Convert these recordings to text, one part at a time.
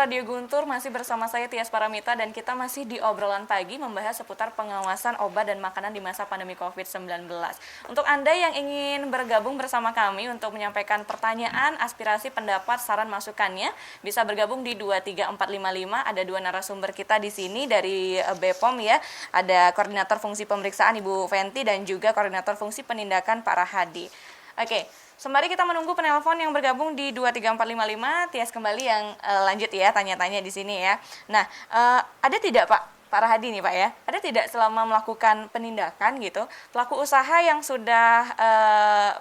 Radio Guntur, masih bersama saya Tias Paramita dan kita masih di obrolan pagi membahas seputar pengawasan obat dan makanan di masa pandemi COVID-19. Untuk Anda yang ingin bergabung bersama kami untuk menyampaikan pertanyaan, aspirasi, pendapat, saran, masukannya, bisa bergabung di 23455. Ada dua narasumber kita di sini dari BPOM ya. Ada Koordinator Fungsi Pemeriksaan Ibu Fenty dan juga Koordinator Fungsi Penindakan Pak Rahadi. Oke. Sembari kita menunggu penelpon yang bergabung di 23455, Tias kembali yang lanjut ya tanya-tanya di sini ya. Nah, ada tidak Pak Rahadi nih Pak ya, ada tidak selama melakukan penindakan gitu, pelaku usaha yang sudah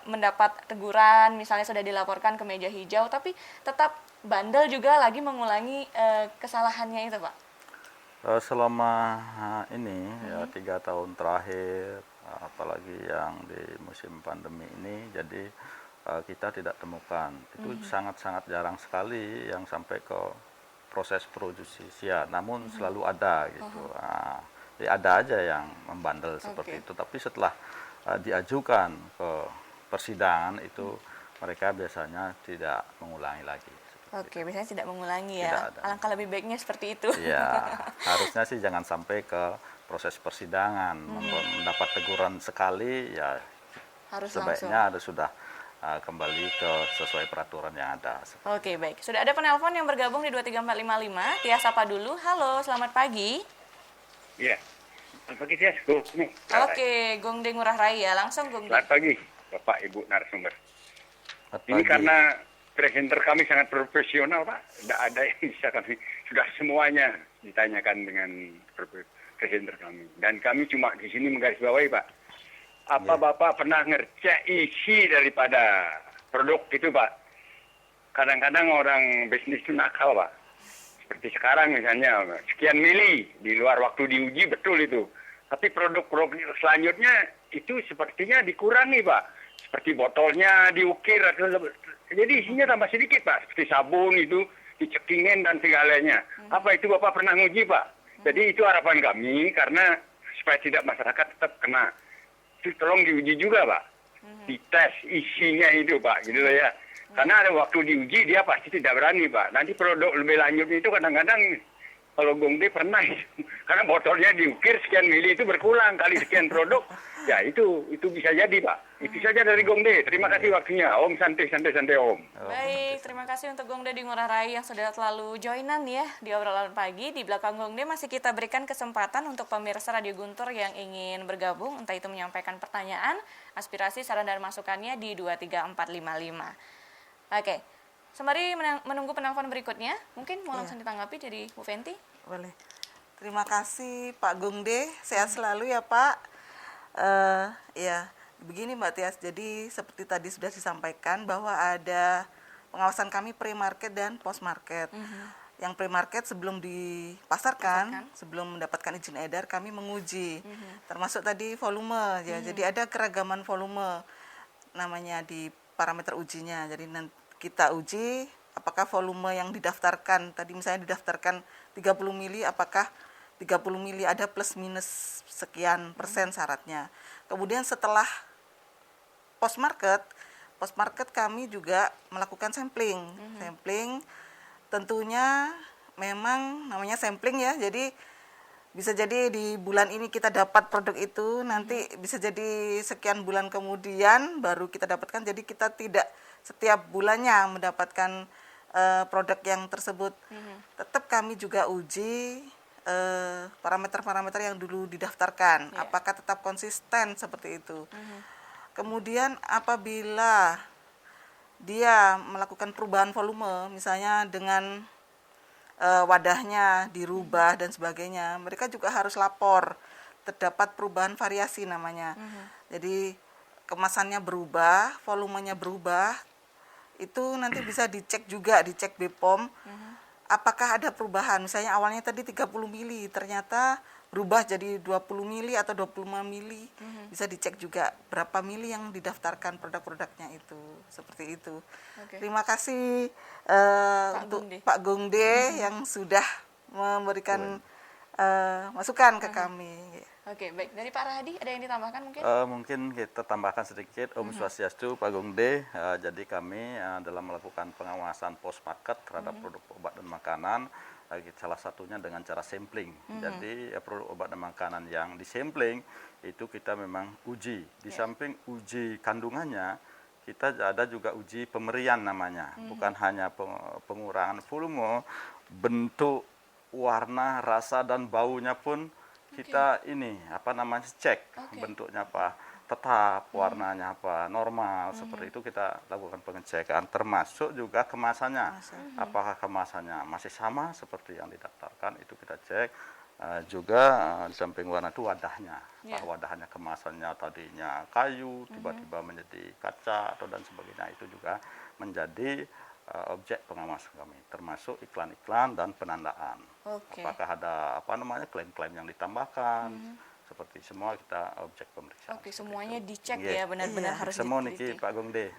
mendapat teguran, misalnya sudah dilaporkan ke meja hijau, tapi tetap bandel juga lagi mengulangi kesalahannya itu Pak? Selama ini ya 3 tahun terakhir, apalagi yang di musim pandemi ini, jadi kita tidak temukan. Itu sangat-sangat jarang sekali yang sampai ke proses pro justisia, namun selalu ada gitu. Jadi ada aja yang membandel seperti itu, tapi setelah diajukan ke persidangan itu mereka biasanya tidak mengulangi lagi. Oke, biasanya tidak mengulangi ya. Alangkah lebih baiknya seperti itu. Iya, harusnya sih jangan sampai ke proses persidangan, mendapat teguran sekali ya harus sebaiknya ada sudah kembali ke sesuai peraturan yang ada. Oke, baik. Sudah ada penelpon yang bergabung di 23455. Tias apa dulu? Halo, selamat pagi. Iya. Selamat pagi, Tias. Oke, Gongde Ngurah Rai ya. Langsung Gongde. Selamat pagi, Bapak Ibu narasumber. Ini Pagi. karena presenter kami sangat profesional, Pak. Tidak ada yang bisa kami, sudah semuanya ditanyakan dengan presenter kami. Dan kami cuma di sini menggarisbawahi, Pak. Apa Bapak pernah ngercek isi daripada produk itu, Pak? Kadang-kadang orang bisnis itu nakal, Pak. Seperti sekarang misalnya, sekian mili di luar waktu diuji, betul itu. Tapi produk-produk selanjutnya itu sepertinya dikurangi, Pak. Seperti botolnya diukir, jadi isinya tambah sedikit, Pak. Seperti sabun itu dicekingin dan segalanya. Apa itu Bapak pernah nguji, Pak? Jadi itu harapan kami, karena supaya tidak masyarakat tetap kena. Tolong diuji juga, Pak. Dites isinya itu, Pak, gitu loh ya. Karena ada waktu diuji dia pasti tidak berani, Pak. Nanti produk lebih lanjut itu kadang-kadang kalau Gongde pernah, karena botolnya diukir sekian mili itu berkurang kali sekian produk. Ya itu bisa jadi, Pak. Itu saja dari Gongde. Terima kasih waktunya. Om, santai Om. Baik, terima kasih untuk Gongde di Ngurah Rai yang sudah selalu joinan ya di obrolan pagi. Di belakang Gongde masih kita berikan kesempatan untuk pemirsa Radio Guntur yang ingin bergabung, entah itu menyampaikan pertanyaan, aspirasi, saran dan masukannya di 23455. Oke. Sembari menunggu penelpon berikutnya, mungkin mau langsung ditanggapi dari Bu Fenty? Boleh. Terima kasih Pak Gongde, sehat selalu ya Pak. Ya, begini Mbak Tias, jadi seperti tadi sudah disampaikan bahwa ada pengawasan kami pre-market dan post-market. Yang pre-market sebelum dipasarkan, sebelum mendapatkan izin edar, kami menguji, termasuk tadi volume. Ya, jadi ada keragaman volume namanya di parameter ujinya. Jadi nanti kita uji apakah volume yang didaftarkan, tadi misalnya didaftarkan 30 mili, apakah 30 mili ada plus minus sekian persen syaratnya. Kemudian setelah post market kami juga melakukan sampling. Sampling tentunya memang namanya sampling ya. Jadi bisa jadi di bulan ini kita dapat produk itu, nanti bisa jadi sekian bulan kemudian baru kita dapatkan. Jadi kita tidak setiap bulannya mendapatkan produk yang tersebut. Tetap kami juga uji parameter-parameter yang dulu didaftarkan, apakah tetap konsisten seperti itu. Kemudian apabila dia melakukan perubahan volume, misalnya dengan wadahnya dirubah dan sebagainya, mereka juga harus lapor terdapat perubahan variasi namanya. Jadi kemasannya berubah, volumenya berubah, itu nanti bisa dicek juga, dicek BPOM, apakah ada perubahan. Misalnya awalnya tadi 30 mili, ternyata berubah jadi 20 mili atau 25 mili. Bisa dicek juga berapa mili yang didaftarkan produk-produknya itu. Seperti itu. Terima kasih untuk Pak Gongde yang sudah memberikan masukan ke kami. Oke, baik. Dari Pak Rahadi ada yang ditambahkan mungkin? Mungkin kita tambahkan sedikit, Om Swastiastu, Pak Gongde. Jadi kami dalam melakukan pengawasan post market terhadap produk obat dan makanan, salah satunya dengan cara sampling. Jadi produk obat dan makanan yang disampling itu kita memang uji. Di samping uji kandungannya, kita ada juga uji pemerian namanya. Bukan hanya pengurangan volume, bentuk, warna, rasa dan baunya pun kita ini cek bentuknya apa, tetap warnanya apa, normal, seperti itu kita lakukan pengecekan, termasuk juga kemasannya. Apakah kemasannya masih sama seperti yang didaftarkan, itu kita cek. Juga di samping warna itu wadahnya, wadahnya kemasannya tadinya kayu tiba-tiba menjadi kaca atau dan sebagainya, itu juga menjadi objek pengawasan kami, termasuk iklan-iklan dan penandaan. Apakah ada klaim-klaim yang ditambahkan, seperti semua kita objek pemeriksaan. Semuanya dicek ya, benar-benar harus semua diteliti. niki Pak Gongde.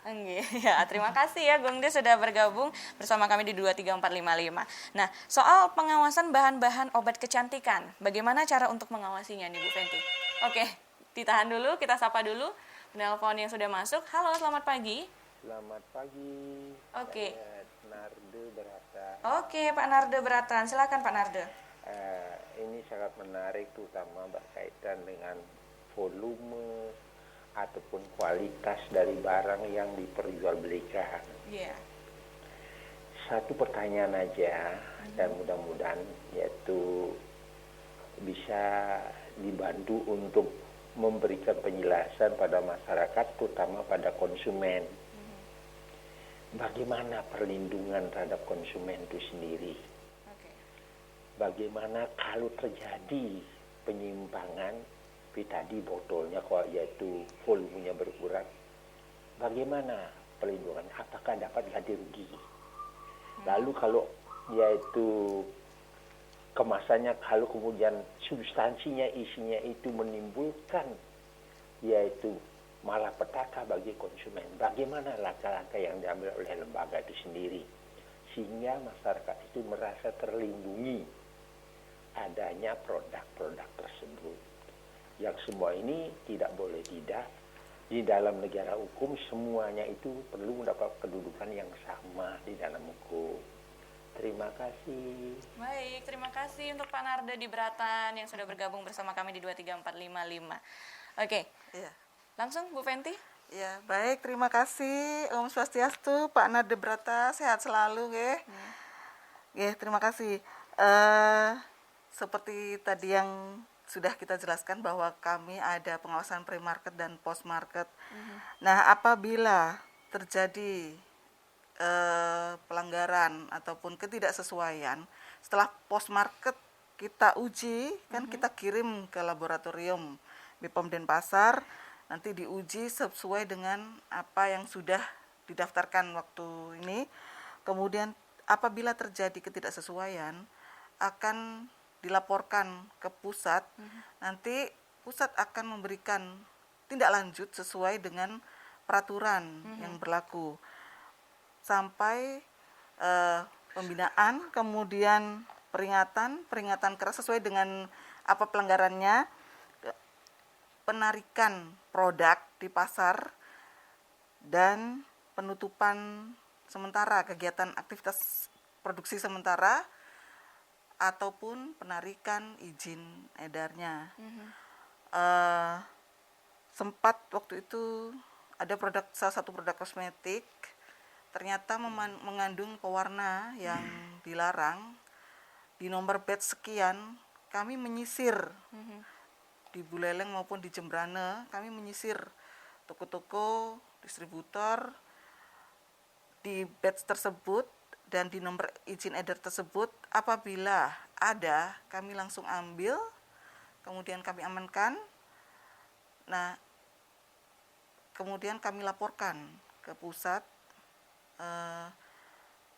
Ya, terima kasih ya Gongde sudah bergabung bersama kami di 23455. Nah, soal pengawasan bahan-bahan obat kecantikan, bagaimana cara untuk mengawasinya nih Bu Fenty? Oke, ditahan dulu, kita sapa dulu penelpon yang sudah masuk. Halo, selamat pagi. Selamat pagi. Oke. Saya Narde Berata. Oke, Pak Narde Beratan. Silakan Pak Narde. Ini sangat menarik, terutama berkaitan dengan volume ataupun kualitas dari barang yang diperjualbelikan. Iya. Satu pertanyaan aja, dan mudah-mudahan yaitu bisa dibantu untuk memberikan penjelasan pada masyarakat, terutama pada konsumen. Bagaimana perlindungan terhadap konsumen itu sendiri? Bagaimana kalau terjadi penyimpangan, tadi botolnya yaitu volumenya berkurang, bagaimana perlindungan? Apakah dapat ganti rugi? Lalu kalau yaitu kemasannya, kalau kemudian substansinya, isinya itu menimbulkan yaitu malapetaka bagi konsumen, bagaimana langkah-langkah yang diambil oleh lembaga itu sendiri sehingga masyarakat itu merasa terlindungi adanya produk-produk tersebut, yang semua ini tidak boleh tidak di dalam negara hukum, semuanya itu perlu mendapat kedudukan yang sama di dalam hukum. Terima kasih. Baik, terima kasih untuk Pak Narde di Beratan yang sudah bergabung bersama kami di 23455. Oke. Iya. Langsung Bu Fenty. Ya, baik, terima kasih Om Swastiastu, Pak Narde Berata, sehat selalu nggih. Nggih, terima kasih. Seperti tadi yang sudah kita jelaskan bahwa kami ada pengawasan pre-market dan post-market. Nah, apabila terjadi pelanggaran ataupun ketidaksesuaian, setelah post-market kita uji, kan kita kirim ke laboratorium BPOM Denpasar, nanti diuji sesuai dengan apa yang sudah didaftarkan waktu ini. Kemudian apabila terjadi ketidaksesuaian akan dilaporkan ke pusat. Nanti pusat akan memberikan tindak lanjut sesuai dengan peraturan yang berlaku. Sampai pembinaan, kemudian peringatan keras sesuai dengan apa pelanggarannya, penarikan produk di pasar, dan penutupan sementara kegiatan aktivitas produksi sementara ataupun penarikan izin edarnya. Sempat waktu itu ada salah satu produk kosmetik ternyata mengandung pewarna yang dilarang. Di nomor batch sekian kami menyisir di Buleleng maupun di Jembrane, kami menyisir toko-toko, distributor di batch tersebut dan di nomor izin edar tersebut. Apabila ada, kami langsung ambil, kemudian kami amankan. Nah, kemudian kami laporkan ke pusat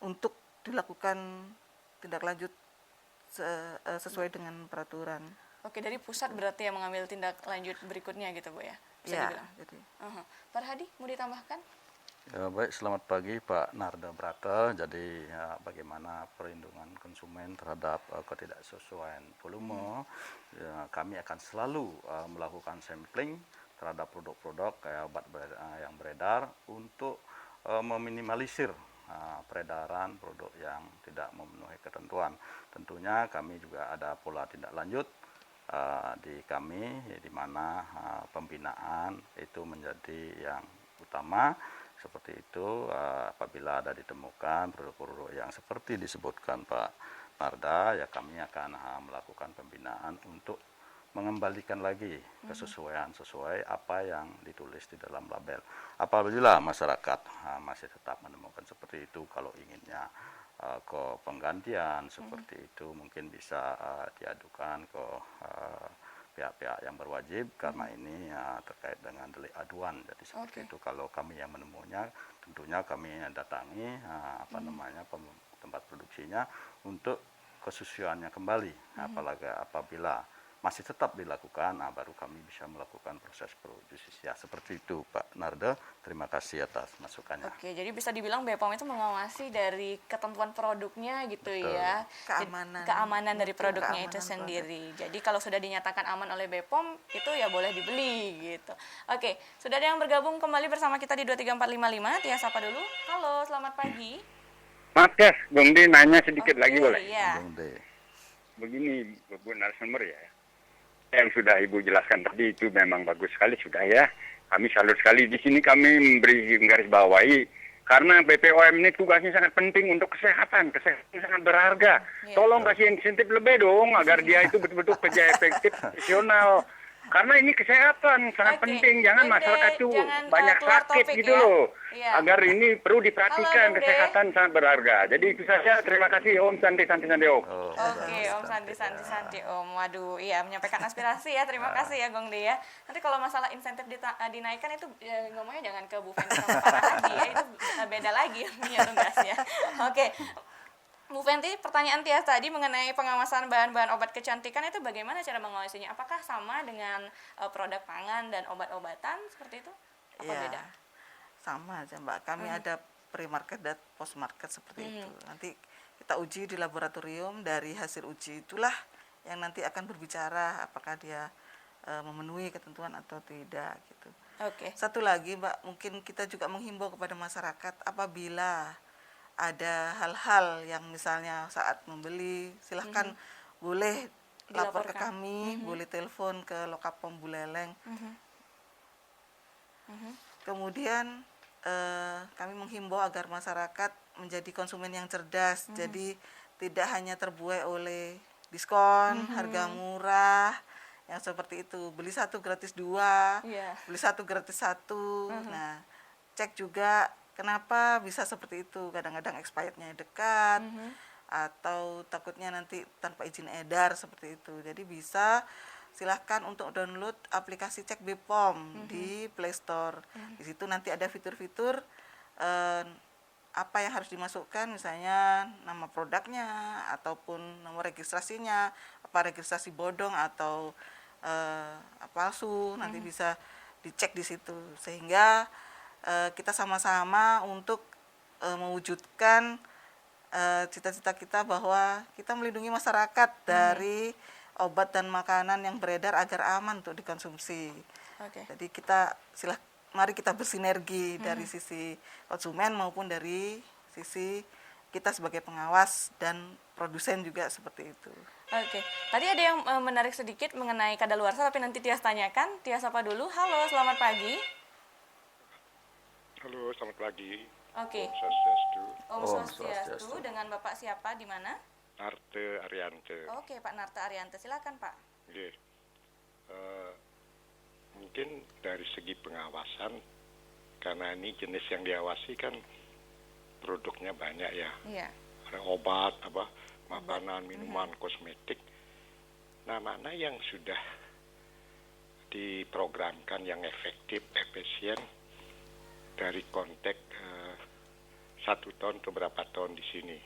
untuk dilakukan tindak lanjut sesuai dengan peraturan. Oke, dari pusat berarti yang mengambil tindak lanjut berikutnya gitu Bu ya? Bisa Ya, dibilang. jadi. Pak Hadi, mau ditambahkan? Baik, selamat pagi Pak Narda Brata. Jadi bagaimana perlindungan konsumen terhadap ketidaksesuaian volume, kami akan selalu melakukan sampling terhadap produk-produk kayak obat yang beredar untuk meminimalisir peredaran produk yang tidak memenuhi ketentuan. Tentunya kami juga ada pola tindak lanjut di kami, di mana pembinaan itu menjadi yang utama. Seperti itu, apabila ada ditemukan produk-produk yang seperti disebutkan Pak Narda, ya kami akan melakukan pembinaan untuk mengembalikan lagi kesesuaian sesuai apa yang ditulis di dalam label. Apabila masyarakat masih tetap menemukan seperti itu, kalau inginnya ke penggantian seperti itu, mungkin bisa diadukan ke pihak-pihak yang berwajib, karena ini terkait dengan delik aduan. Jadi seperti itu, kalau kami yang menemunya, tentunya kami datangi tempat produksinya untuk kesesuaiannya kembali. Apalagi apabila masih tetap dilakukan, baru kami bisa melakukan proses pro justisia. Seperti itu Pak Narda, terima kasih atas masukannya. Oke, jadi bisa dibilang BPOM itu mengawasi dari ketentuan produknya gitu. Betul. Ya. Keamanan dari produknya itu sendiri. Jadi kalau sudah dinyatakan aman oleh BPOM, itu ya boleh dibeli gitu. Oke, sudah ada yang bergabung kembali bersama kita di 23455. Tia sapa dulu. Halo, selamat pagi. Maaf ya, Bung D nanya sedikit lagi boleh? Iya. Bung D. Begini, Bu narasumber ya. Yang sudah Ibu jelaskan tadi itu memang bagus sekali sudah ya. Kami salut sekali. Di sini kami memberi garis bawahi karena BPOM ini tugasnya sangat penting untuk kesehatan. Kesehatan sangat berharga. Tolong kasih insentif lebih dong agar dia itu betul-betul kerja efektif, profesional. Karena ini kesehatan sangat penting. Jangan masyarakat itu banyak sakit gitu loh. Agar ini perlu diperhatikan. Kesehatan sangat berharga. Jadi itu saja. Terima kasih Om Santi Om. Oke, Om Santi Om. Waduh, iya menyampaikan aspirasi ya. Terima kasih ya Gong De ya. Nanti kalau masalah insentif dinaikkan itu ngomongnya jangan ke Bu Feni sama Pak Rahadi ya. Itu beda lagi ya tugasnya. Oke. Bu Fenty, pertanyaan Tias tadi mengenai pengawasan bahan-bahan obat kecantikan itu bagaimana cara mengawasinya? Apakah sama dengan produk pangan dan obat-obatan seperti itu? Apa beda? Sama aja Mbak. Kami ada pre-market dan post-market seperti itu. Nanti kita uji di laboratorium, dari hasil uji itulah yang nanti akan berbicara apakah dia memenuhi ketentuan atau tidak gitu. Oke. Satu lagi Mbak, mungkin kita juga menghimbau kepada masyarakat apabila ada hal-hal yang misalnya saat membeli, silahkan boleh lapor ke kami, boleh telepon ke Lokapom Buleleng. Kemudian kami menghimbau agar masyarakat menjadi konsumen yang cerdas, jadi tidak hanya terbuai oleh diskon, harga murah, yang seperti itu, beli satu gratis dua, beli satu gratis satu. Nah, cek juga kenapa bisa seperti itu, kadang-kadang expirednya dekat, atau takutnya nanti tanpa izin edar seperti itu. Jadi bisa silahkan untuk download aplikasi Cek BPOM di Play Store. Di situ nanti ada fitur-fitur apa yang harus dimasukkan, misalnya nama produknya ataupun nomor registrasinya, apa registrasi bodong atau palsu, nanti bisa dicek di situ sehingga kita sama-sama untuk mewujudkan cita-cita kita bahwa kita melindungi masyarakat dari obat dan makanan yang beredar agar aman untuk dikonsumsi. Jadi mari kita bersinergi dari sisi konsumen maupun dari sisi kita sebagai pengawas dan produsen juga seperti itu. Oke, tadi ada yang menarik sedikit mengenai kadaluarsa, tapi nanti Tias tanyakan. Tias apa dulu? Halo, selamat pagi. Halo, selamat pagi. Oke. Om Swastiastu. Dengan Bapak siapa, di mana? Narte Ariante. Oke, Pak Narte Ariante. Silakan, Pak. Oke. Mungkin dari segi pengawasan, karena ini jenis yang diawasi kan produknya banyak ya. Iya. Ada obat, makanan, minuman, kosmetik. Nah, mana yang sudah diprogramkan yang efektif, efisien, dari konteks 1 tahun ke berapa tahun di sini.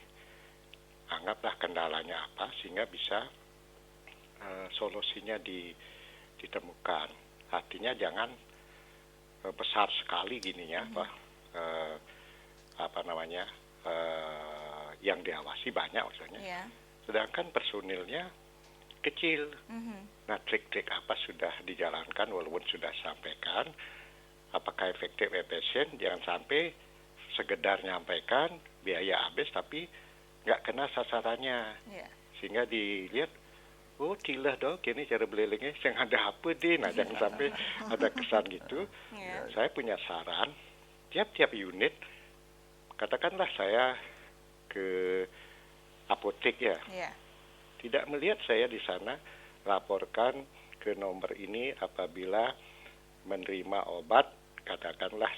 Anggaplah kendalanya apa sehingga bisa solusinya ditemukan. Artinya jangan besar sekali gini ya, eh, apa namanya yang diawasi banyak maksudnya. Iya. Sedangkan personilnya kecil. Nah, trik-trik apa sudah dijalankan walaupun sudah sampaikan, apakah efektif efisien? Jangan sampai sekedar nyampaikan biaya habis tapi nggak kena sasarannya, Iya. sehingga dilihat oh tilah dong kini cara belelengnya yang ada apa deh. Nah, jangan sampai ada kesan gitu. Iya. Saya punya saran, tiap-tiap unit, katakanlah saya ke apotek ya, Iya. tidak melihat saya di sana, laporkan ke nomor ini apabila menerima obat, katakanlah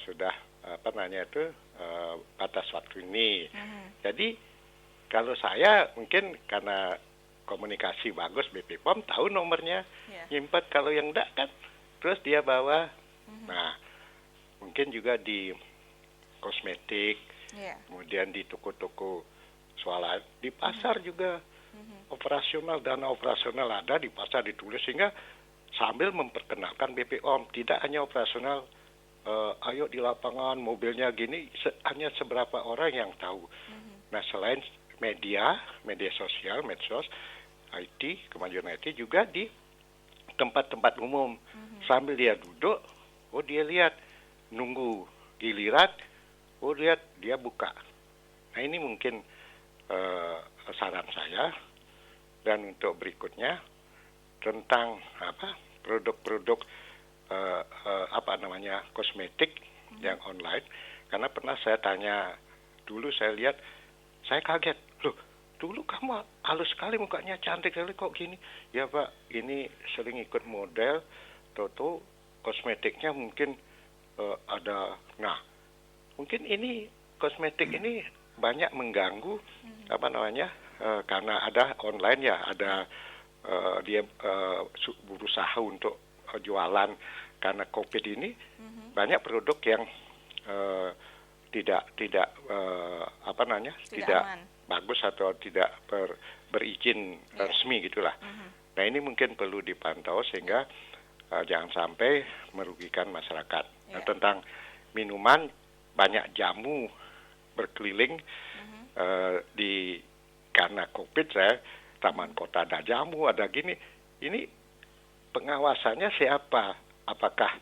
sudah apa namanya itu batas waktu ini. Jadi kalau saya mungkin karena komunikasi bagus BP POM tahu nomornya, Iya. nyimpen. Kalau yang enggak kan terus dia bawa. Nah, mungkin juga di kosmetik, Iya. kemudian di toko-toko swalayan, di pasar juga operasional, dana operasional ada di pasar ditulis, sehingga sambil memperkenalkan BPOM, tidak hanya operasional, ayo di lapangan mobilnya gini, hanya seberapa orang yang tahu. Nah, selain media sosial, medsos, IT, kemajuan IT juga di tempat-tempat umum, sambil dia duduk, oh dia lihat, nunggu giliran, oh lihat dia buka. Nah, ini mungkin saran saya. Dan untuk berikutnya tentang produk-produk apa namanya kosmetik yang online, karena pernah saya tanya dulu, saya lihat, saya kaget, loh dulu kamu halus sekali mukanya, cantik sekali, kok gini? Ya Pak, ini sering ikut model, toto kosmetiknya mungkin ada, nah mungkin ini kosmetik ini banyak mengganggu apa namanya karena ada online ya, ada dia berusaha untuk jualan. Karena COVID ini banyak produk yang tidak apa namanya tidak aman, bagus atau tidak berizin resmi gitulah. Nah, ini mungkin perlu dipantau sehingga jangan sampai merugikan masyarakat. Nah, tentang minuman, banyak jamu berkeliling di karena COVID, saya taman kota ada jamu, ada gini. Ini pengawasannya siapa? Apakah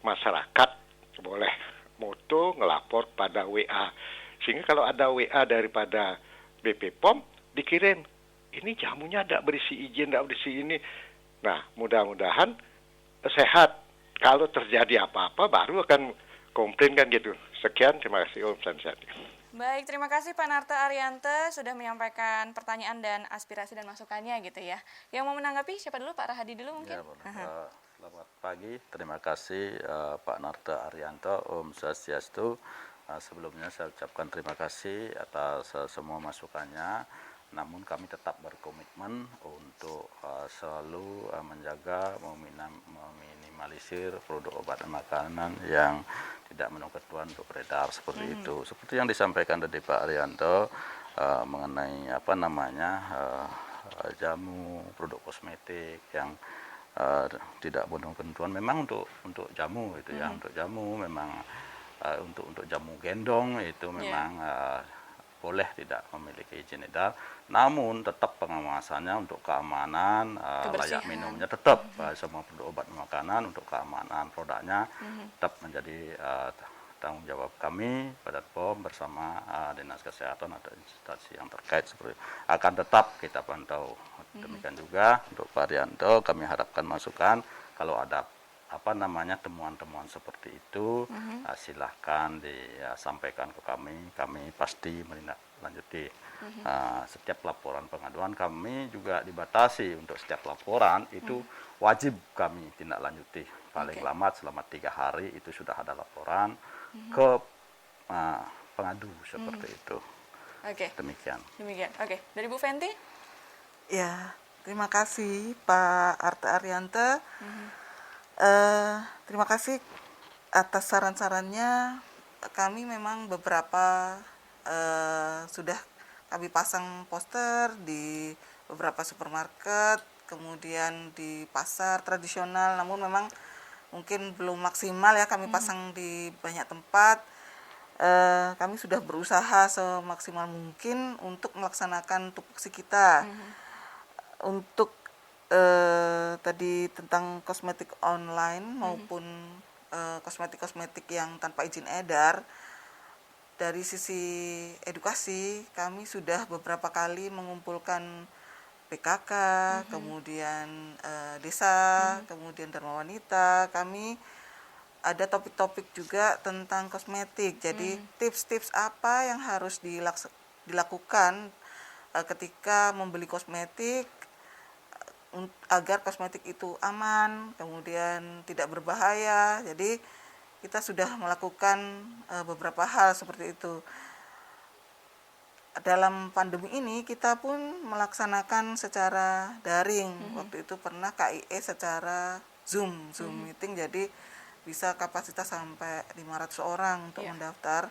masyarakat boleh moto ngelapor pada WA? Sehingga kalau ada WA daripada BP POM dikirim, ini jamunya tidak berisi izin, tidak berisi ini. Nah, mudah-mudahan sehat. Kalau terjadi apa-apa baru akan komplain kan gitu. Sekian, terima kasih Om Sanjati. Baik, terima kasih Pak Narto Ariante sudah menyampaikan pertanyaan dan aspirasi dan masukannya gitu ya. Yang mau menanggapi siapa dulu, Pak Rahadi dulu mungkin? Ya, selamat pagi, terima kasih Pak Narto Arianto, Om Swastiastu. Sebelumnya saya ucapkan terima kasih atas semua masukannya. Namun kami tetap berkomitmen untuk selalu menjaga, meminimalisir produk obat dan makanan yang tidak memenuhi ketentuan untuk beredar seperti itu. Seperti yang disampaikan dari Pak Arianto mengenai apa namanya jamu, produk kosmetik yang tidak memenuhi ketentuan, memang untuk jamu itu ya, untuk jamu memang untuk jamu gendong itu memang boleh tidak memiliki izin edar, namun tetap pengawasannya untuk keamanan layak minumnya tetap semua produk obat makanan untuk keamanan produknya tetap menjadi tanggung jawab kami pada POM bersama Dinas Kesehatan atau instansi yang terkait seperti akan tetap kita pantau. Demikian juga untuk Pak Arianto, kami harapkan masukan kalau ada apa namanya temuan-temuan seperti itu silahkan disampaikan ke kami pasti menindaklanjuti. Setiap laporan pengaduan kami juga dibatasi untuk setiap laporan itu wajib kami tindak lanjuti paling lambat selama 3 hari itu sudah ada laporan ke pengadu seperti itu. Demikian. Oke, dari Bu Fenty? Ya, terima kasih Pak Arta Ariante. Terima kasih atas saran-sarannya. Kami memang beberapa sudah kami pasang poster di beberapa supermarket, kemudian di pasar tradisional. Namun memang mungkin belum maksimal ya kami pasang di banyak tempat. Kami sudah berusaha semaksimal mungkin untuk melaksanakan tupoksi kita. Untuk tadi tentang kosmetik online maupun kosmetik-kosmetik yang tanpa izin edar, dari sisi edukasi kami sudah beberapa kali mengumpulkan PKK, kemudian desa, kemudian Dharma Wanita. Kami ada topik-topik juga tentang kosmetik. Jadi tips-tips apa yang harus dilakukan ketika membeli kosmetik agar kosmetik itu aman, kemudian tidak berbahaya. Jadi kita sudah melakukan beberapa hal seperti itu. Dalam pandemi ini kita pun melaksanakan secara daring. Waktu itu pernah KIE secara Zoom meeting, jadi bisa kapasitas sampai 500 orang untuk mendaftar.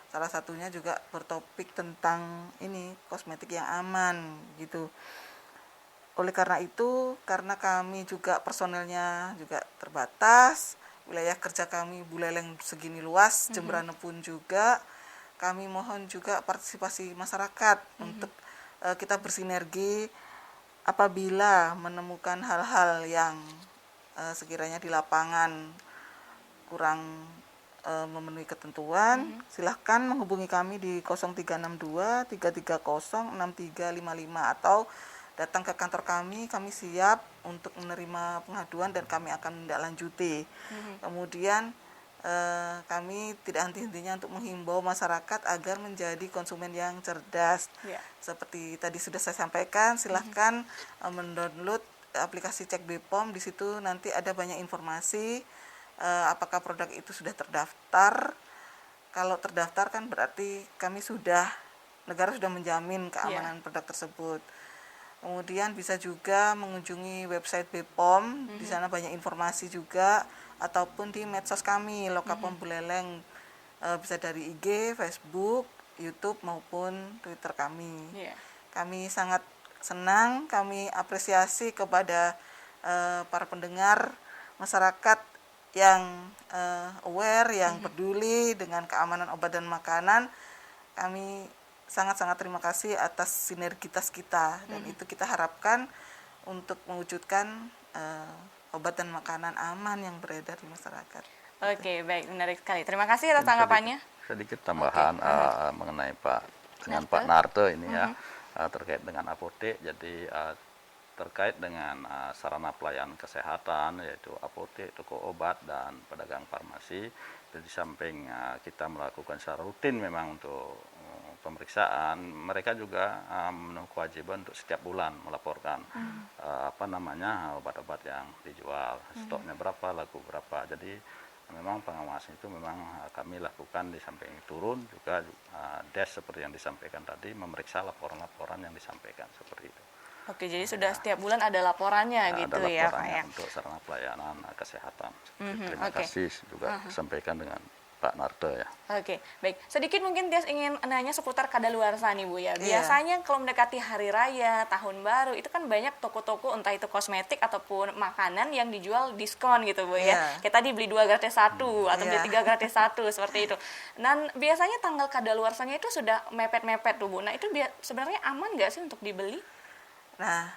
Salah satunya juga bertopik tentang ini, kosmetik yang aman gitu. Oleh karena itu, karena kami juga personelnya juga terbatas, wilayah kerja kami Buleleng segini luas, Jembrana pun juga, kami mohon juga partisipasi masyarakat untuk kita bersinergi apabila menemukan hal-hal yang sekiranya di lapangan kurang memenuhi ketentuan, silahkan menghubungi kami di 0362 330 6355 atau datang ke kantor kami siap untuk menerima pengaduan dan kami akan menindaklanjuti. Kemudian kami tidak henti-hentinya untuk menghimbau masyarakat agar menjadi konsumen yang cerdas. Seperti tadi sudah saya sampaikan, silahkan mendownload aplikasi Cek BPOM. Di situ nanti ada banyak informasi apakah produk itu sudah terdaftar. Kalau terdaftar kan berarti negara sudah menjamin keamanan produk tersebut. Kemudian bisa juga mengunjungi website BPOM, di sana banyak informasi juga, ataupun di medsos kami, Lokapom Buleleng, bisa dari IG, Facebook, YouTube maupun Twitter kami. Kami sangat senang, kami apresiasi kepada para pendengar, masyarakat yang aware, yang peduli dengan keamanan obat dan makanan. Kami sangat-sangat terima kasih atas sinergitas kita, dan itu kita harapkan untuk mewujudkan obat dan makanan aman yang beredar di masyarakat. Oke, baik, menarik sekali. Terima kasih atas tanggapannya. Sedikit tambahan mengenai Pak Narte ini ya, terkait dengan apotek. Jadi terkait dengan sarana pelayanan kesehatan, yaitu apotek, toko obat, dan pedagang farmasi. Jadi di samping kita melakukan secara rutin memang untuk pemeriksaan, mereka juga memenuhi kewajiban untuk setiap bulan melaporkan obat-obat yang dijual, stoknya berapa, laku berapa. Jadi memang pengawasan itu memang kami lakukan, di samping turun juga desk seperti yang disampaikan tadi, memeriksa laporan-laporan yang disampaikan seperti itu. Oke, jadi sudah setiap bulan ada laporannya gitu ada ya Pak laporannya ya. untuk sarana pelayanan kesehatan. Terima kasih juga disampaikan dengan Pak Narte ya. Oke, baik. Sedikit mungkin Tias ingin nanya seputar kadaluarsa nih Bu ya. Biasanya kalau mendekati hari raya, tahun baru, itu kan banyak toko-toko entah itu kosmetik ataupun makanan yang dijual diskon gitu Bu ya. Kayak tadi beli 2 gratis 1 atau beli 3 gratis 1 seperti itu. Dan biasanya tanggal kadaluarsanya itu sudah mepet-mepet tuh Bu. Nah, itu sebenarnya aman nggak sih untuk dibeli? Nah,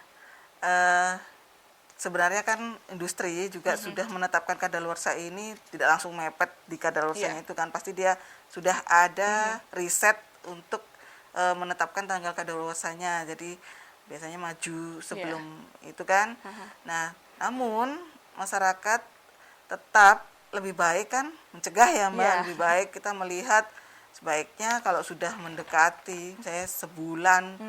sebenarnya kan industri juga sudah menetapkan kadaluarsa ini tidak langsung mepet di kadaluarsanya itu kan, pasti dia sudah ada riset untuk menetapkan tanggal kadaluarsanya. Jadi biasanya maju sebelum itu kan. Nah, namun masyarakat tetap lebih baik kan mencegah ya Mbak, lebih baik kita melihat sebaiknya kalau sudah mendekati saya sebulan,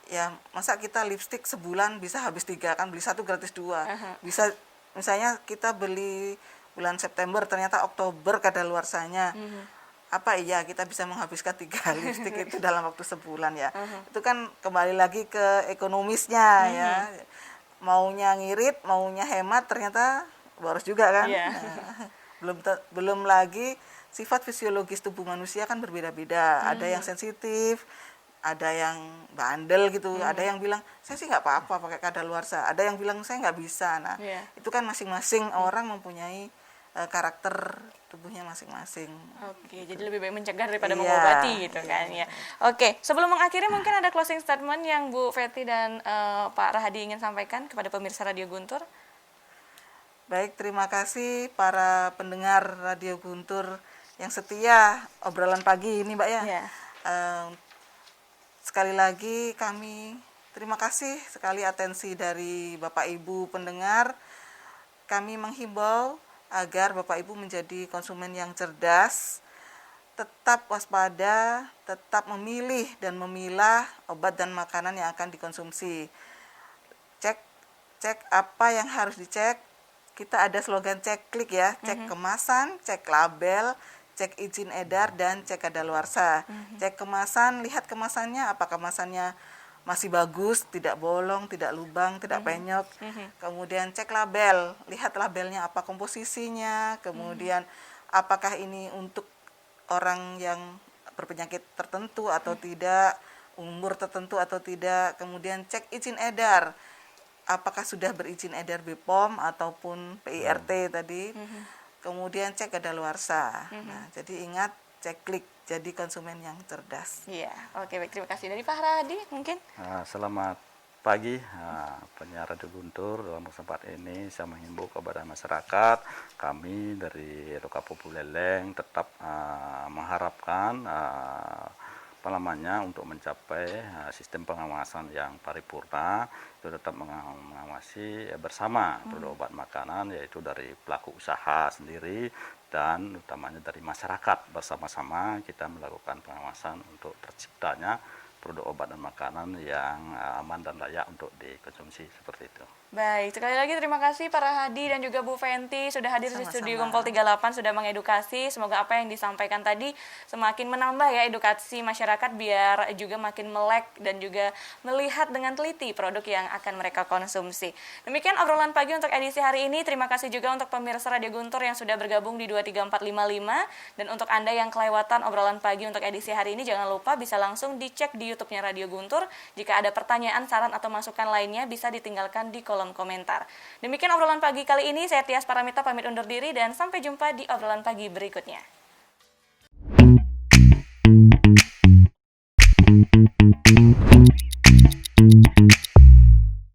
ya masa kita lipstik sebulan bisa habis 3, kan beli 1 gratis 2. Bisa misalnya kita beli bulan September ternyata Oktober kadaluarsanya. Apa iya kita bisa menghabiskan 3 lipstik itu dalam waktu sebulan ya. Itu kan kembali lagi ke ekonomisnya ya. Maunya ngirit, maunya hemat, ternyata boros juga kan. Belum lagi sifat fisiologis tubuh manusia kan berbeda-beda. Ada yang sensitif, ada yang bandel gitu, ada yang bilang saya sih nggak apa-apa pakai kadaluarsa, ada yang bilang saya nggak bisa. Nah, Iya. itu kan masing-masing orang mempunyai karakter tubuhnya masing-masing. Oke, jadi lebih baik mencegah daripada Iya, mengobati gitu kan ya. Oke, sebelum mengakhiri mungkin ada closing statement yang Bu Fetty dan Pak Rahadi ingin sampaikan kepada pemirsa Radio Guntur. Baik, terima kasih para pendengar Radio Guntur yang setia obrolan pagi ini, Mbak ya. Iya. Sekali lagi kami terima kasih sekali atensi dari Bapak Ibu pendengar. Kami menghimbau agar Bapak Ibu menjadi konsumen yang cerdas, tetap waspada, tetap memilih dan memilah obat dan makanan yang akan dikonsumsi. Cek apa yang harus dicek. Kita ada slogan cek klik ya, cek kemasan, cek label, cek izin edar, dan cek kadaluarsa. Cek kemasan, lihat kemasannya, apa kemasannya masih bagus, tidak bolong, tidak lubang, tidak penyok. Kemudian cek label, lihat labelnya apa komposisinya, kemudian apakah ini untuk orang yang berpenyakit tertentu atau tidak, umur tertentu atau tidak. Kemudian cek izin edar, apakah sudah berizin edar BPOM ataupun PIRT tadi. Kemudian cek kadaluarsa. Nah, jadi ingat cek klik, jadi konsumen yang cerdas. Iya, oke baik, terima kasih. Dari Pak Rahadi mungkin? Selamat pagi penyiar Radio Guntur. Dalam kesempatan ini saya menghimbau kepada masyarakat, kami dari Rokapo Buleleng tetap mengharapkan untuk mencapai sistem pengawasan yang paripurna, itu tetap mengawasi bersama produk obat makanan, yaitu dari pelaku usaha sendiri dan utamanya dari masyarakat. Bersama-sama kita melakukan pengawasan untuk terciptanya produk obat dan makanan yang aman dan layak untuk dikonsumsi, seperti itu. Baik, sekali lagi terima kasih Pak Rahadi dan juga Bu Fenty sudah hadir di studio Kumpul 38, sudah mengedukasi. Semoga apa yang disampaikan tadi semakin menambah ya edukasi masyarakat biar juga makin melek dan juga melihat dengan teliti produk yang akan mereka konsumsi. Demikian obrolan pagi untuk edisi hari ini. Terima kasih juga untuk pemirsa Radio Guntur yang sudah bergabung di 23455, dan untuk Anda yang kelewatan obrolan pagi untuk edisi hari ini, jangan lupa bisa langsung dicek di YouTube-nya Radio Guntur. Jika ada pertanyaan, saran atau masukan lainnya bisa ditinggalkan di kolom komentar. Demikian obrolan pagi kali ini, saya Tias Paramita pamit undur diri dan sampai jumpa di obrolan pagi berikutnya.